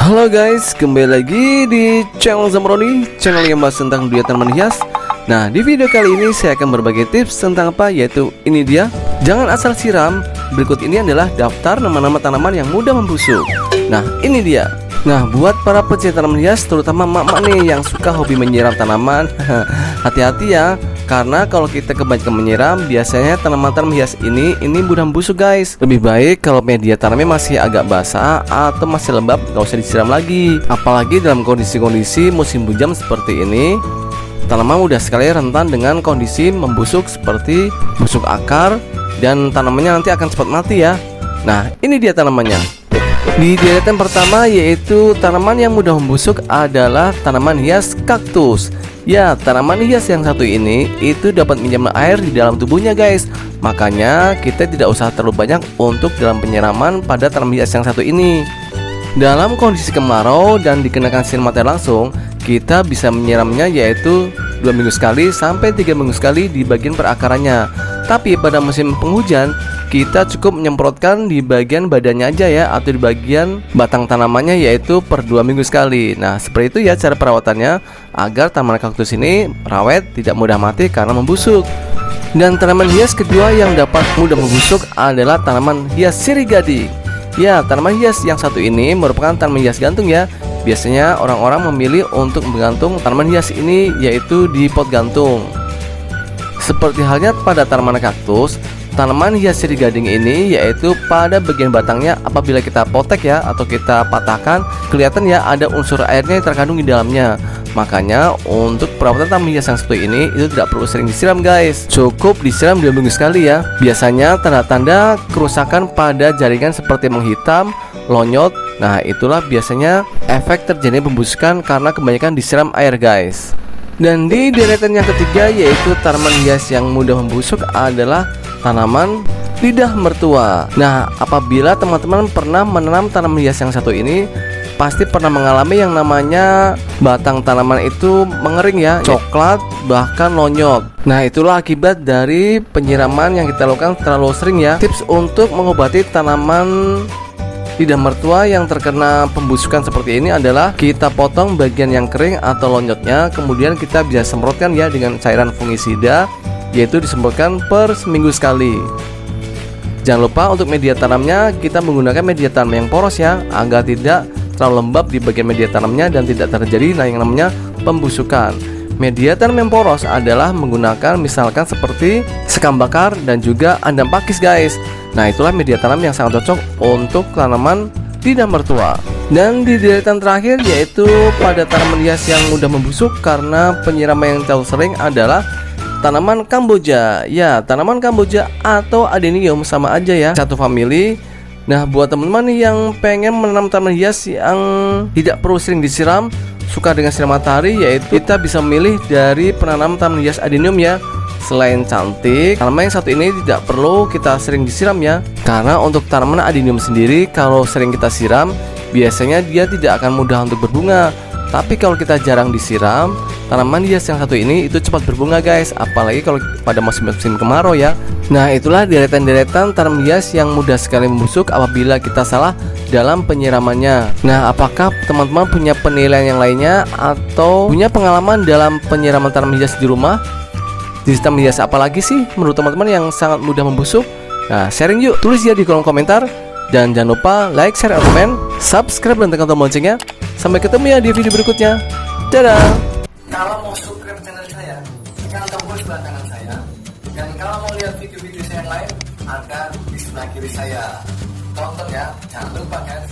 Halo guys, kembali lagi di channel Zamroni, channel yang bahas tentang dunia tanaman hias. Nah, di video kali ini saya akan berbagi tips tentang apa, yaitu ini dia. Jangan asal siram. Berikut ini adalah daftar nama-nama tanaman yang mudah membusuk. Nah, ini dia. Nah, buat para pecinta tanaman hias, terutama mak-mak nih yang suka hobi menyiram tanaman, hati-hati ya. Karena kalau kita kebanyakan menyiram, biasanya tanaman-tanaman hias ini mudah membusuk guys. Lebih baik kalau media tanamnya masih agak basah atau masih lembab, nggak usah disiram lagi. Apalagi dalam kondisi-kondisi musim hujan seperti ini, tanaman mudah sekali rentan dengan kondisi membusuk seperti busuk akar, dan tanamannya nanti akan cepat mati ya. Nah, ini dia tanamannya. Di deretan pertama yaitu tanaman yang mudah membusuk adalah tanaman hias kaktus. Ya, tanaman hias yang satu ini itu dapat minjem air di dalam tubuhnya guys. Makanya kita tidak usah terlalu banyak untuk dalam penyiraman pada tanaman hias yang satu ini. Dalam kondisi kemarau dan dikenakan sinar matahari langsung, kita bisa menyiramnya yaitu 2 minggu sekali sampai 3 minggu sekali di bagian perakarannya. Tapi pada musim penghujan, kita cukup menyemprotkan di bagian badannya aja ya, atau di bagian batang tanamannya, yaitu per 2 minggu sekali. Nah, seperti itu ya cara perawatannya, agar tanaman kaktus ini rawet, tidak mudah mati karena membusuk. Dan tanaman hias kedua yang dapat mudah membusuk adalah tanaman hias sirih gading. Ya, tanaman hias yang satu ini merupakan tanaman hias gantung ya. Biasanya orang-orang memilih untuk menggantung tanaman hias ini yaitu di pot gantung. Seperti halnya pada tanaman kaktus, tanaman hias sirih gading ini yaitu pada bagian batangnya, apabila kita potek ya atau kita patahkan, kelihatan ya ada unsur airnya yang terkandung di dalamnya. Makanya untuk perawatan tanaman hias yang satu ini itu tidak perlu sering disiram guys. Cukup disiram 2 minggu sekali ya. Biasanya tanda-tanda kerusakan pada jaringan seperti menghitam, lonyot. Nah, itulah biasanya efek terjadi pembusukan karena kebanyakan disiram air guys. Dan di deretan yang ketiga yaitu tanaman hias yang mudah membusuk adalah tanaman lidah mertua. Nah, apabila teman-teman pernah menanam tanaman hias yang satu ini, pasti pernah mengalami yang namanya batang tanaman itu mengering ya, coklat, bahkan lonyot. Nah, itulah akibat dari penyiraman yang kita lakukan terlalu sering ya. Tips untuk mengobati tanaman lidah mertua yang terkena pembusukan seperti ini adalah kita potong bagian yang kering atau lonyotnya, kemudian kita bisa semprotkan ya dengan cairan fungisida, yaitu disemprotkan per seminggu sekali. Jangan lupa untuk media tanamnya kita menggunakan media tanam yang poros ya, agar tidak terlalu lembab di bagian media tanamnya dan tidak terjadi yang namanya pembusukan. Media tanam yang poros adalah menggunakan misalkan seperti sekam bakar dan juga andam pakis guys. Nah, itulah media tanam yang sangat cocok untuk tanaman lidah mertua. Dan di deretan terakhir yaitu pada tanaman hias yang mudah membusuk karena penyiraman yang terlalu sering adalah tanaman Kamboja. Ya, tanaman Kamboja atau adenium sama aja ya, satu famili. Nah, buat teman-teman yang pengen menanam tanaman hias yang tidak perlu sering disiram, suka dengan sinar matahari, yaitu kita bisa memilih dari penanam tanaman hias adenium ya. Selain cantik, tanaman yang satu ini tidak perlu kita sering disiram ya. Karena untuk tanaman adenium sendiri, kalau sering kita siram, biasanya dia tidak akan mudah untuk berbunga. Tapi kalau kita jarang disiram, tanaman hias yang satu ini itu cepat berbunga guys, apalagi kalau pada musim kemarau ya. Nah, itulah deretan-deretan tanaman hias yang mudah sekali membusuk apabila kita salah dalam penyiramannya. Nah, apakah teman-teman punya penilaian yang lainnya atau punya pengalaman dalam penyiraman tanaman hias di rumah? Jenis tanaman hias apa lagi sih menurut teman-teman yang sangat mudah membusuk? Nah, sharing yuk, tulis ya di kolom komentar. Dan jangan lupa like, share, dan komen, subscribe dan tekan tombol loncengnya. Sampai ketemu ya di video berikutnya. Dadah. Kalau mau subscribe channel saya, tekan tombol sebelah kanan saya. Dan kalau mau lihat video-video saya yang lain, ada di sebelah kiri saya. Tonton ya, jangan lupa guys.